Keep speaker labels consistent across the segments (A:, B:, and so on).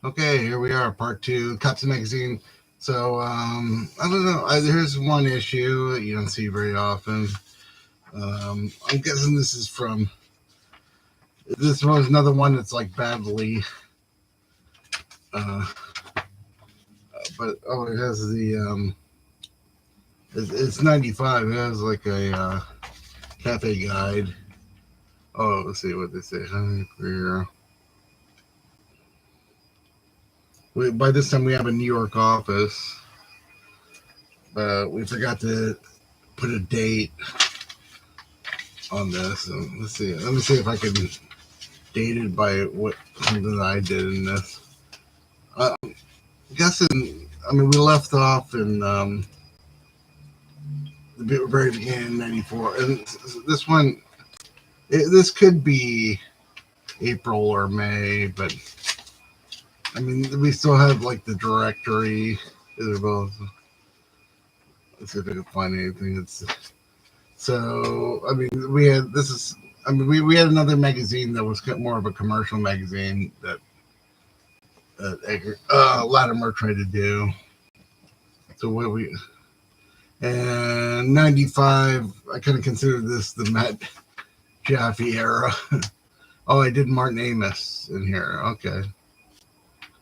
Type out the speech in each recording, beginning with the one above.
A: Okay, here we are, part two, Cuts Magazine. So, I don't know. Here's one issue that you don't see very often. I'm guessing this was another one that's like badly, uh, but it has it's 95. It has like a cafe guide. Oh, let's see what they say. By this time, we have a New York office, but we forgot to put a date on this. So let's see. Let me see if I can date it by what something that I did in this. I'm guessing. I mean, we left off in the very beginning, '94, and this one, this could be April or May, but I mean, we still have like the directory. They're both. Let's see if I can find anything. So. I mean, we had this is. I mean, we had another magazine that was more of a commercial magazine that Latimer tried to do. So what we and 95, I kind of consider this the Matt Jaffe era. Oh, I did Martin Amis in here. Okay.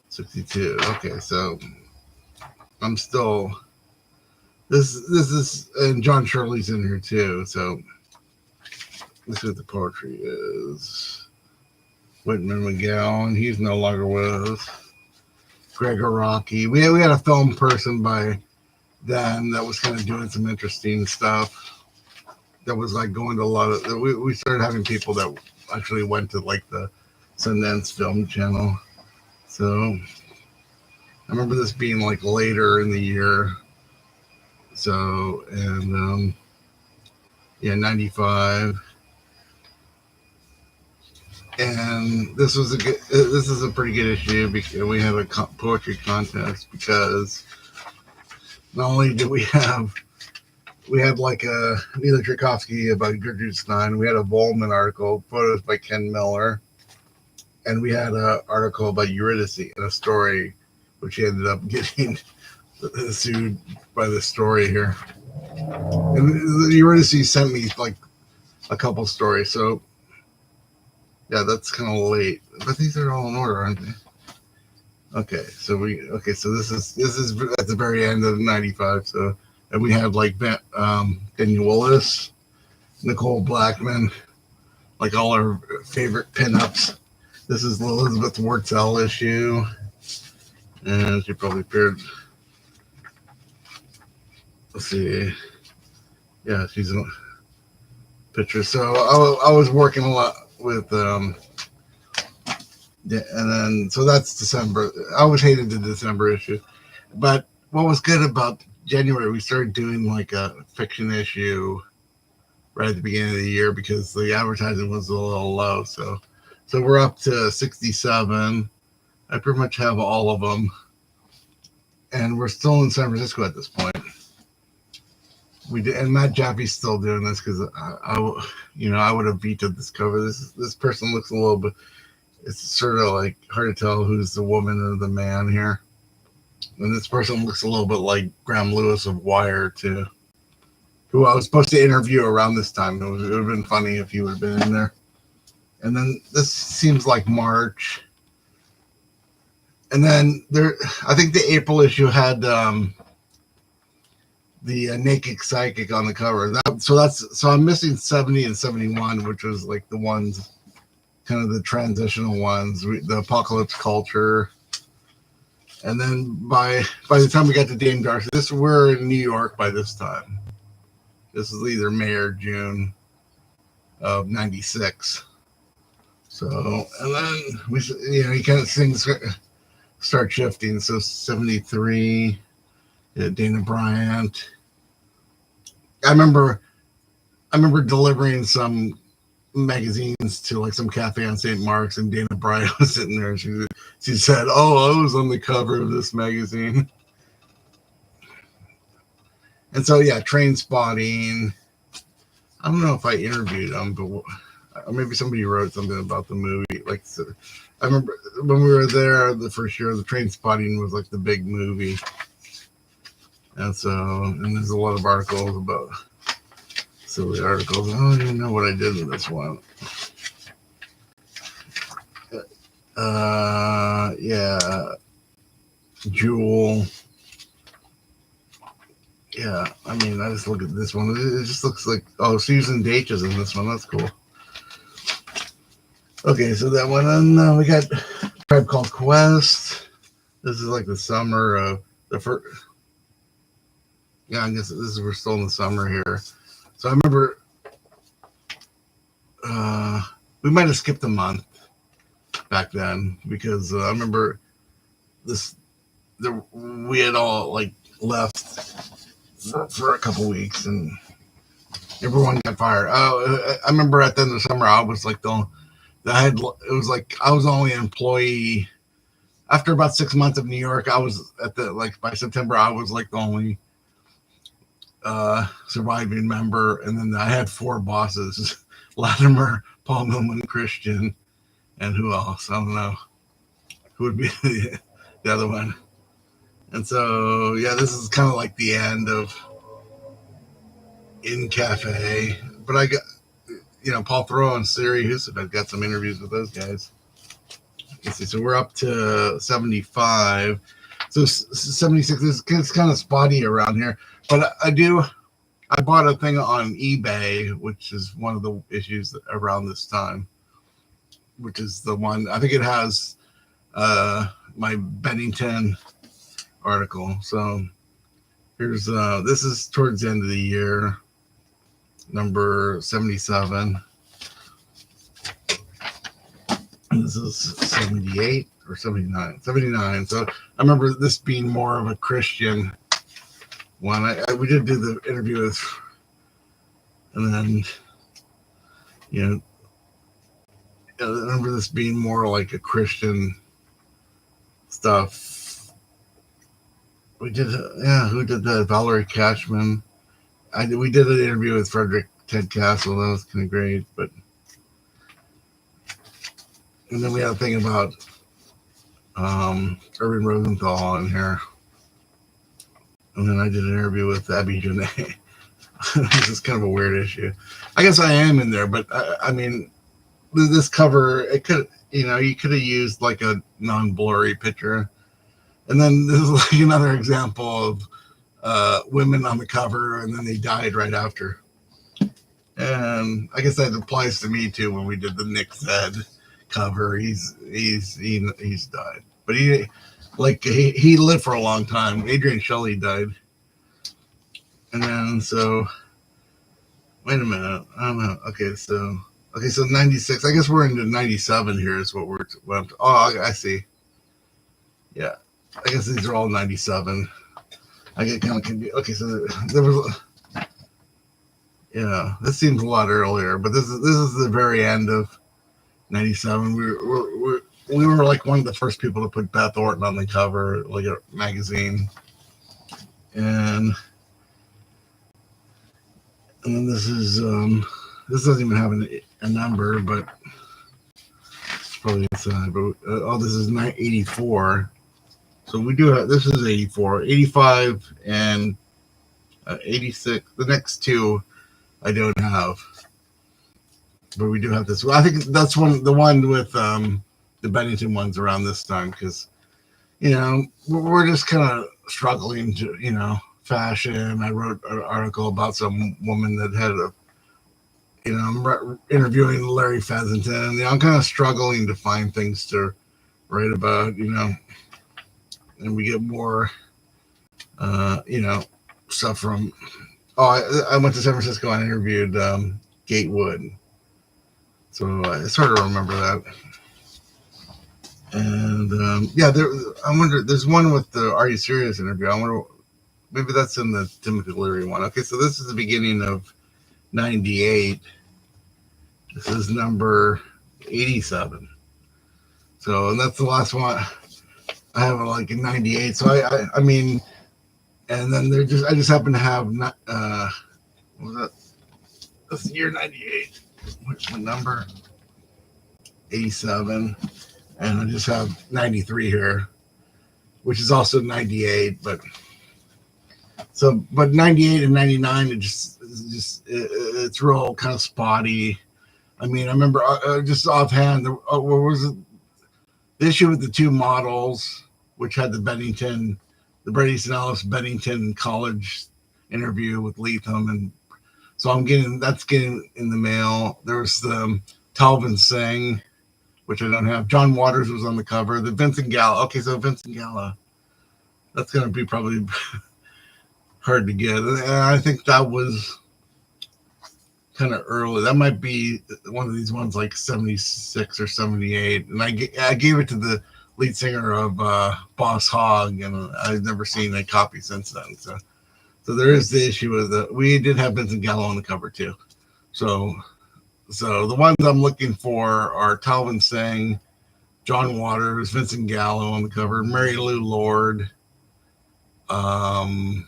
A: 62. Okay, so I'm still this is, and John Shirley's in here too. So let's see what the poetry is. Whitman McGowan, he's no longer with us. Gregor Rocky. We had a film person by then that was kind of doing some interesting stuff. That was like going to a lot of. We started having people that actually went to like the Sundance Film Channel. So I remember this being like later in the year. So and 95. And this is a pretty good issue because we have a poetry contest because not only did we had like a Neil Tchaikovsky about Gertrude Stein, we had a Vollmann article, photos by Ken Miller, and we had an article about Eurydice and a story which he ended up getting sued by the story here. And Eurydice sent me like a couple stories, so yeah, that's kind of late, but these are all in order, aren't they? Okay, so this is at the very end of '95. So, and we have like Daniel Willis, Nicole Blackman, like all our favorite pinups. This is the Elizabeth Wurtzel issue, and she probably appeared. Let's see, yeah, she's in picture. So I was working a lot with yeah, and then so that's December. I always hated the December issue, but what was good about January, we started doing like a fiction issue right at the beginning of the year because the advertising was a little low. So we're up to 67. I pretty much have all of them, and we're still in San Francisco at this point. We did, and Matt Jaffe's still doing this because I would have vetoed this cover. This person looks a little bit. It's sort of like hard to tell who's the woman or the man here. And this person looks a little bit like Graham Lewis of Wire, too, who I was supposed to interview around this time. It would have been funny if he would have been in there. And then this seems like March. And then I think the April issue had the Naked Psychic on the cover. So I'm missing 70 and 71, which was like the ones, kind of the transitional ones, the Apocalypse Culture. And then by the time we got to Dame Darcy, we're in New York by this time. This is either May or June of '96. So, and then you kind of things start shifting. So 73, Dana Bryant. I remember delivering some magazines to like some cafe on St. Mark's, and Dana Bryant was sitting there, and she said, "Oh, I was on the cover of this magazine." And so yeah, Train Spotting. I don't know if I interviewed him, but maybe somebody wrote something about the movie. Like, so, I remember when we were there the first year, the Train Spotting was like the big movie. And so, and there's a lot of articles about silly articles. I don't even know what I did with this one. Yeah, Jewel. Yeah, I mean, I just look at this one. It just looks like, oh, Susan Daich is in this one. That's cool. Okay, so that one, and we got Tribe Called Quest. This is like the summer of the first. Yeah, I guess we're still in the summer here. So I remember we might have skipped a month back then because I remember we had all like left for a couple weeks and everyone got fired. I remember at the end of the summer I was like it was like I was only an employee. After about 6 months of New York, I was by September I was like the only surviving member, and then I had 4 bosses: Latimer, Paul Millman, Christian, and who else? I don't know who would be the other one. And so, yeah, this is kind of like the end of In Cafe. But I got, Paul Thoreau and Siri Hussein. I've got some interviews with those guys. Let's see. So we're up to 75. So 76 it's kind of spotty around here. But I bought a thing on eBay, which is one of the issues around this time, which is the one, I think it has my Bennington article. So here's this is towards the end of the year, number 77. And this is 78 or 79. So I remember this being more of a Christian one. We did do the interview with, and then I remember this being more like a Christian stuff. We did, who did that? Valerie Cashman. We did an interview with Frederick Ted Castle. That was kind of great. And then we had a thing about Irving Rosenthal in here. And then I did an interview with Abby Janae. This is kind of a weird issue. I guess I am in there, but I mean, this cover, it could, you could have used like a non-blurry picture. And then this is like another example of women on the cover, and then they died right after. And I guess that applies to me too. When we did the Nick Zed cover, he's died, but he lived for a long time. Adrian Shelley died, and then so wait a minute. I don't know. Okay, so 96. I guess we're into 97 here. Is what we're. Oh, I see. Yeah, I guess these are all 97. I get kind of confused. Okay, so there was. Yeah, this seems a lot earlier, but this is the very end of 97. We were like one of the first people to put Beth Orton on the cover, like a magazine, and then this doesn't even have a number, but it's probably inside. But this is 84. So we do have, this is 84, 85, and 86. The next two I don't have, but we do have this. I think that's the one with the Bennington ones around this time, because we're just kind of struggling to fashion. I wrote an article about some woman that had I'm interviewing Larry Fezenton. I'm kind of struggling to find things to write about, and we get more, stuff from. Oh, I went to San Francisco and interviewed Gatewood, so it's hard to remember that. And I wonder. There's one with the Are You Serious interview. I wonder, maybe that's in the Timothy Leary one. Okay, so this is the beginning of 98. This is number 87. So, and that's the last one I have, like in 98. So I mean, and then I just happen to have what was that? That's the year 98. what number? 87. And I just have 93 here, which is also 98. But 98 and 99, it's real kind of spotty. I mean, I remember just offhand, what was it? The issue with the two models, which had the Brady Snellis Bennington College interview with Leatham, and so that's getting in the mail. There was the Talvin Singh, which I don't have. John Waters was on the cover. The Vincent Gallo. Okay, so Vincent Gallo. That's going to be probably hard to get. And I think that was kind of early. That might be one of these ones like 76 or 78. And I gave it to the lead singer of Boss Hogg, and I've never seen a copy since then. So there is the issue with we did have Vincent Gallo on the cover too. So the ones I'm looking for are Talvin Singh, John Waters, Vincent Gallo on the cover, Mary Lou Lord. Well,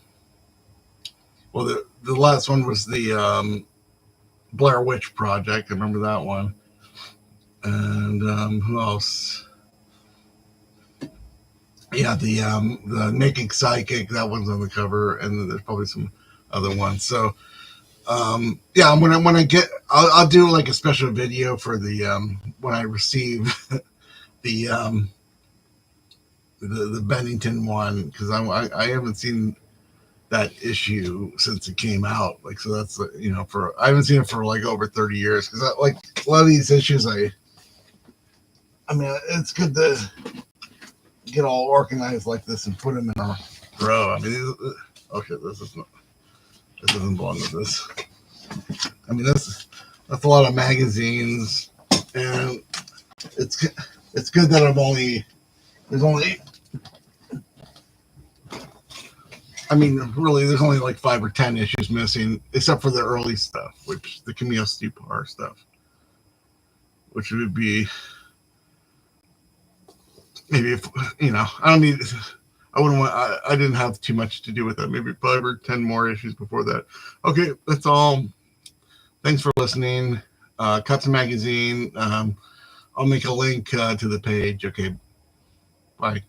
A: the last one was the Blair Witch Project. I remember that one. And who else? Yeah, the Naked Psychic. That one's on the cover, and there's probably some other ones. So yeah, when I get, I'll do like a special video for the when I receive the Bennington one, because I haven't seen that issue since it came out. Like, so that's I haven't seen it for like over 30 years, because like a lot of these issues I mean, it's good to get all organized like this and put them in a row. I mean, okay, this doesn't belong with this. I mean, that's a lot of magazines, and it's good that there's only like 5 or 10 issues missing, except for the early stuff, which the Camille Stupar stuff, which would be maybe if I didn't have too much to do with that. Maybe 5 or 10 more issues before that. Okay, that's all. Thanks for listening. Cuts Magazine. I'll make a link to the page. Okay, bye.